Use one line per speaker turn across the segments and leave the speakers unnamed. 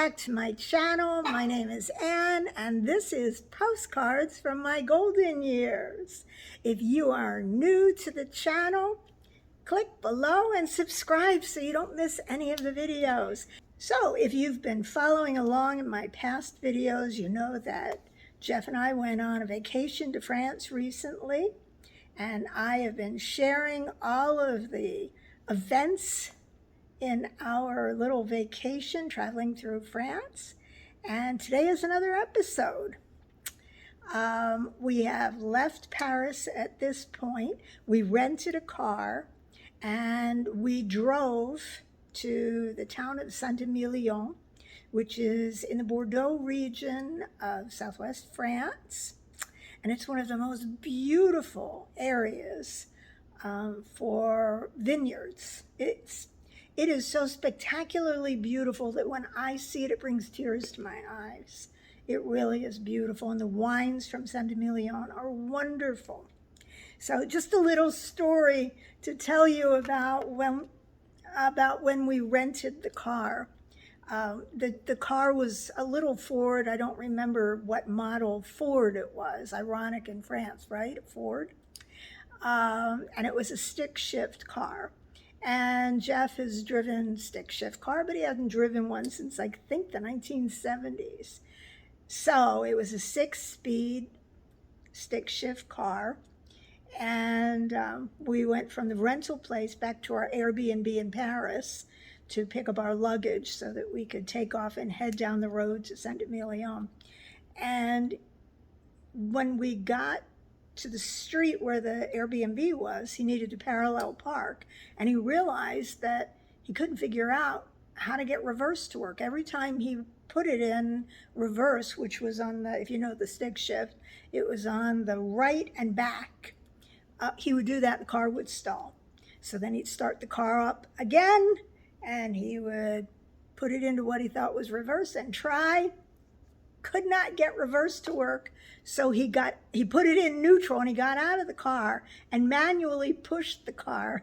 back to my channel. My name is Anne, and this is Postcards from My Golden Years. If you are new to the channel, click below and subscribe so you don't miss any of the videos. So if you've been following along in my past videos, you know that Jeff and I went on a vacation to France recently, and I have been sharing all of the events in our little vacation traveling through France. And today is another episode. We have left Paris at this point. We rented a car and we drove to the town of Saint Emillion, which is in the Bordeaux region of southwest France. And it's one of the most beautiful areas for vineyards. It is so spectacularly beautiful that when I see it, it brings tears to my eyes. It really is beautiful, and the wines from Saint Emilion are wonderful. So just a little story to tell you about when we rented the car. The car was a little Ford. I don't remember what model Ford it was. Ironic in France, right? A Ford. And it was a stick shift car. And Jeff has driven stick shift car, but he hasn't driven one since I think the 1970s. So it was a 6-speed stick shift car. And we went from the rental place back to our Airbnb in Paris to pick up our luggage so that we could take off and head down the road to Saint Emilion. And when we got to the street where the Airbnb was, he needed to parallel park, and he realized that he couldn't figure out how to get reverse to work. Every time he put it in reverse, which was on the, if you know the stick shift, it was on the right and back. He would do that, the car would stall. So then he'd start the car up again, and he would put it into what he thought was reverse and try. Could not get reverse to work. So he put it in neutral, and he got out of the car and manually pushed the car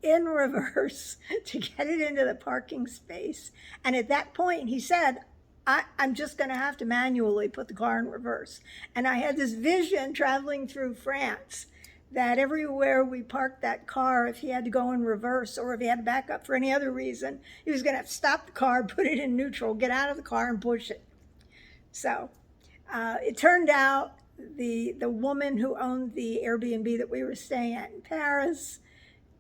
in reverse to get it into the parking space. And at that point he said, I'm just gonna have to manually put the car in reverse. And I had this vision traveling through France that everywhere we parked that car, if he had to go in reverse or if he had to back up for any other reason, he was gonna have to stop the car, put it in neutral, get out of the car and push it. So it turned out the woman who owned the Airbnb that we were staying at in Paris,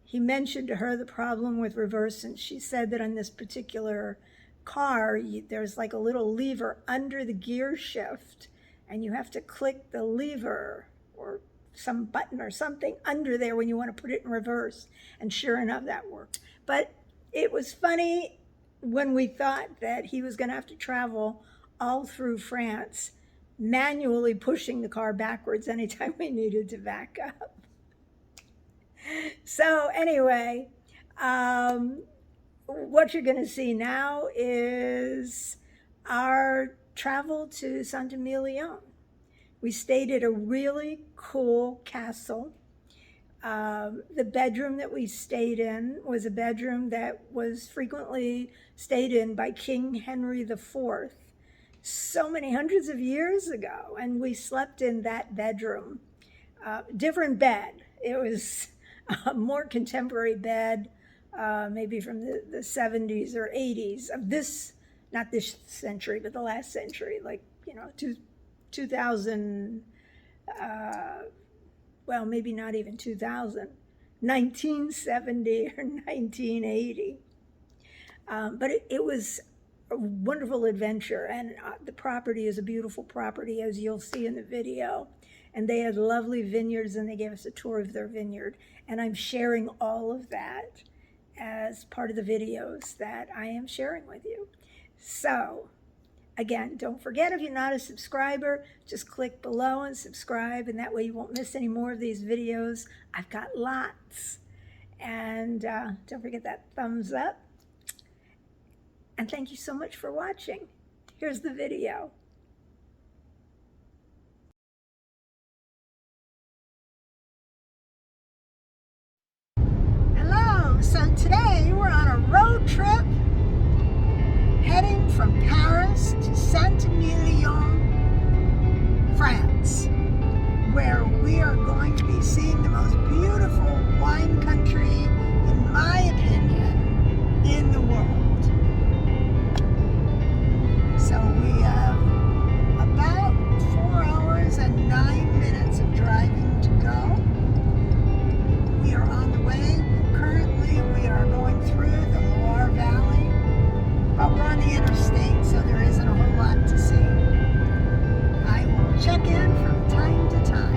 he mentioned to her the problem with reverse, and she said that on this particular car, there's like a little lever under the gear shift, and you have to click the lever or some button or something under there when you want to put it in reverse. And sure enough, that worked. But it was funny when we thought that he was going to have to travel all through France, manually pushing the car backwards anytime we needed to back up. So anyway, what you're going to see now is our travel to Saint Emilion. We stayed at a really cool castle. The bedroom that we stayed in was a bedroom that was frequently stayed in by King Henry IV. So many hundreds of years ago, and we slept in that bedroom. Different bed. It was a more contemporary bed, maybe from the 70s or 80s of this, not this century, but the last century, like, 2000, well, maybe not even 2000, 1970 or 1980. But it was a wonderful adventure, and the property is a beautiful property, as you'll see in the video. And they had lovely vineyards, and they gave us a tour of their vineyard. And I'm sharing all of that as part of the videos that I am sharing with you. So again, don't forget, if you're not a subscriber, just click below and subscribe, and that way you won't miss any more of these videos. I've got lots. And don't forget that thumbs up. And thank you so much for watching. Here's the video. Hello, so today we're on a road trip heading from Paris to Saint Emillion, France, where we are going to be seeing the most beautiful wine country, in my opinion, in the world. So we have about 4 hours and 9 minutes of driving to go. We are on the way. Currently, we are going through the Loire Valley, but we're on the interstate, so there isn't a whole lot to see. I will check in from time to time.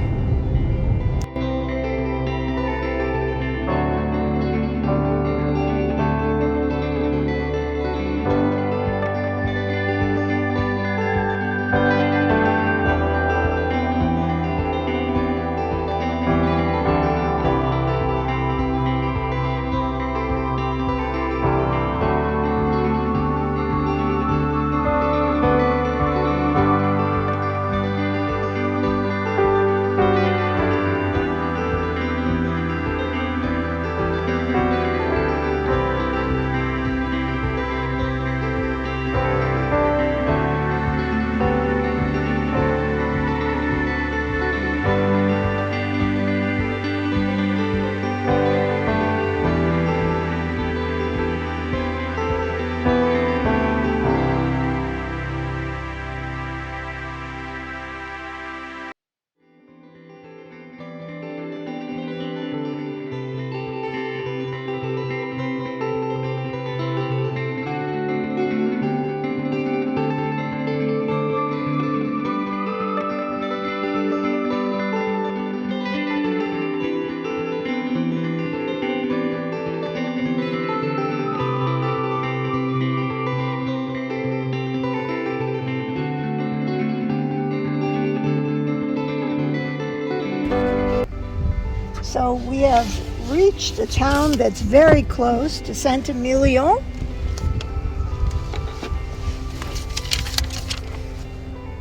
So we have reached a town that's very close to Saint Emillion.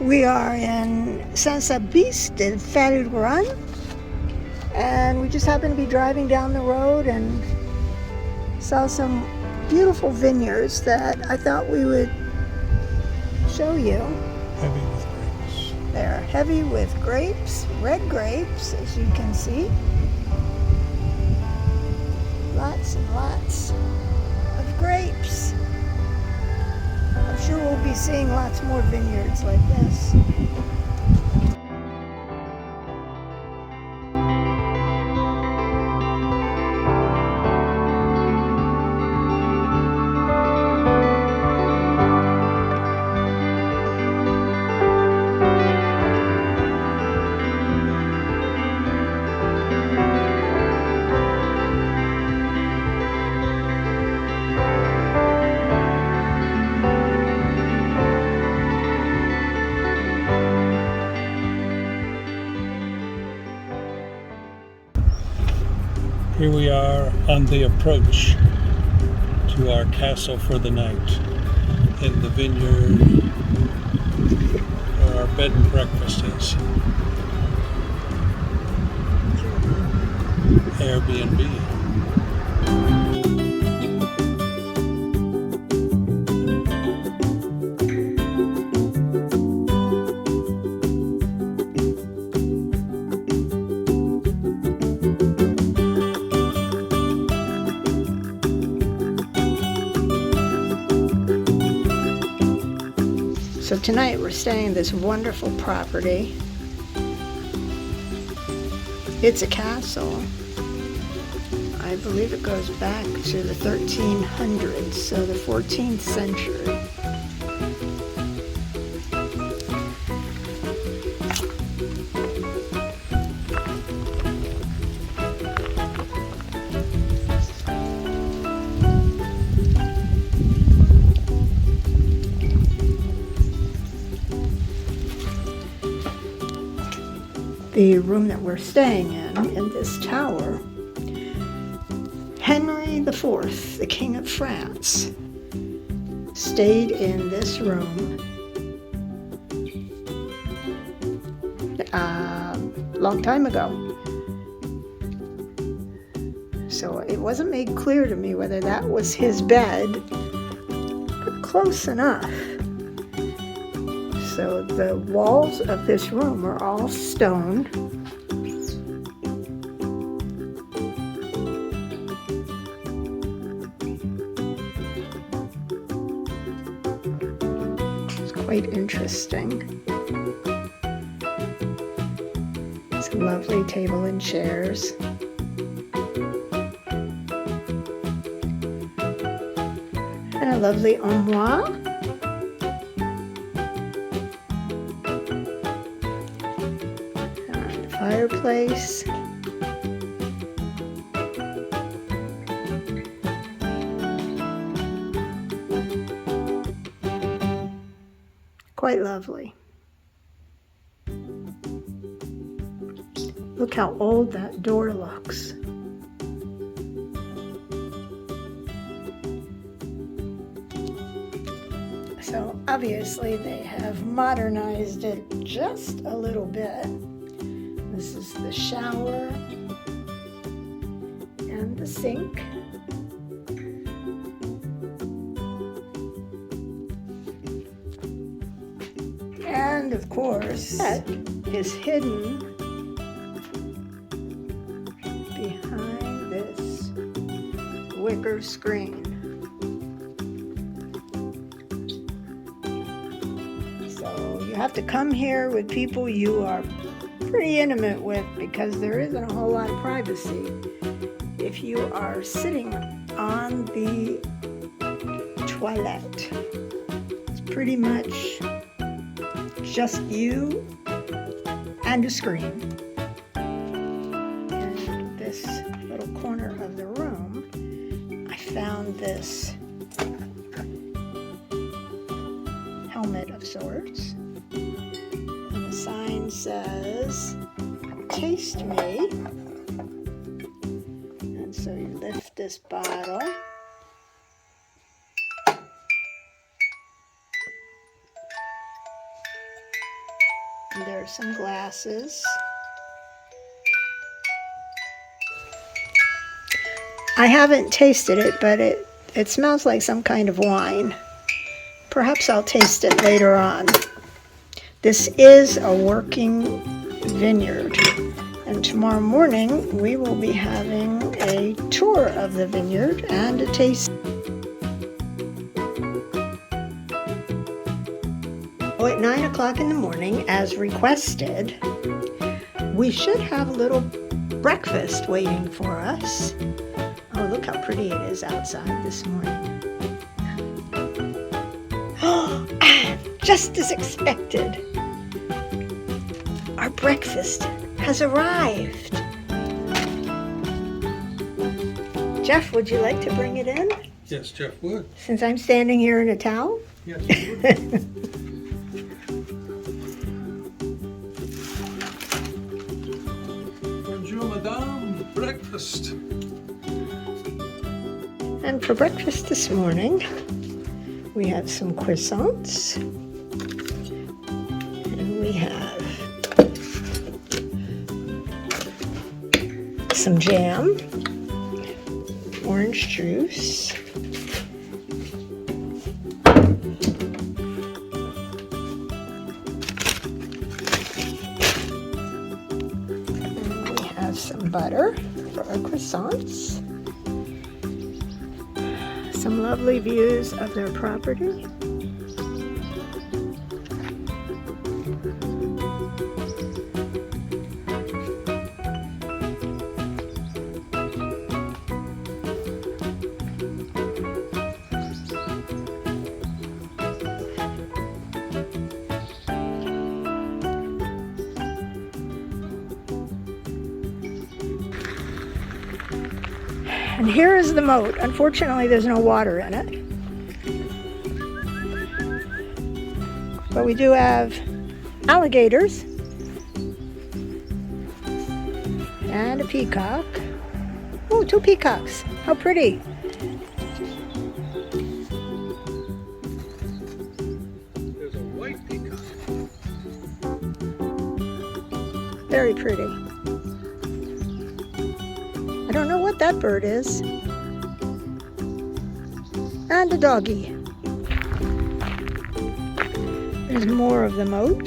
We are in Saint-Émilion, and we just happened to be driving down the road and saw some beautiful vineyards that I thought we would show you.
Heavy with grapes.
They're heavy with grapes, red grapes, as you can see. Lots and lots of grapes. I'm sure we'll be seeing lots more vineyards like this.
Here we are on the approach to our castle for the night in the vineyard where our bed and breakfast is. Airbnb.
So tonight we're staying in this wonderful property. It's a castle. I believe it goes back to the 1300s, so the 14th century. The room that we're staying in this tower, Henry IV, the King of France, stayed in this room a long time ago. So it wasn't made clear to me whether that was his bed. close enough. So the walls of this room are all stone. It's quite interesting. It's a lovely table and chairs. And a lovely armoire. And fireplace. Quite lovely. Look how old that door looks. So obviously they have modernized it just a little bit. This is the shower and the sink. And of course, that is hidden behind this wicker screen. So you have to come here with people you are pretty intimate with, because there isn't a whole lot of privacy if you are sitting on the toilet. It's pretty much just you and a screen. In this little corner of the room, I found this helmet of sorts. And the sign says, "Taste me." And so you lift this bottle. And there are some glasses. I haven't tasted it, but it smells like some kind of wine. Perhaps I'll taste it later on. This is a working vineyard, and tomorrow morning we will be having a tour of the vineyard and a taste. At 9 o'clock in the morning, as requested, we should have a little breakfast waiting for us. Oh, look how pretty it is outside this morning. Oh, just as expected, our breakfast has arrived. Jeff, would you like to bring it in?
Yes, Jeff would.
Since I'm standing here in a towel?
Yes, he would. Bonjour, madame. Breakfast.
And for breakfast this morning, we have some croissants. And we have some jam, orange juice, and we have some butter for our croissants. Some lovely views of their property. And here is the moat. Unfortunately, there's no water in it. But we do have alligators and a peacock. Oh, 2 peacocks. How pretty.
There's a white peacock.
Very pretty. I don't know what that bird is. And a doggy. There's more of the moat.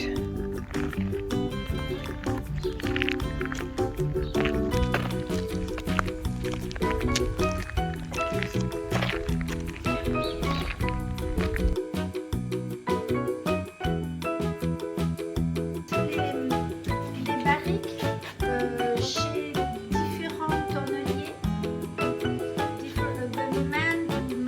Les barriques chez différents tonneliers, the man tonnelier.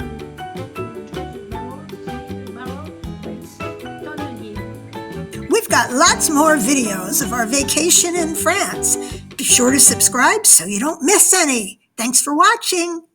We've got lots more videos of our vacation in France. Be sure to subscribe so you don't miss any. Thanks for watching.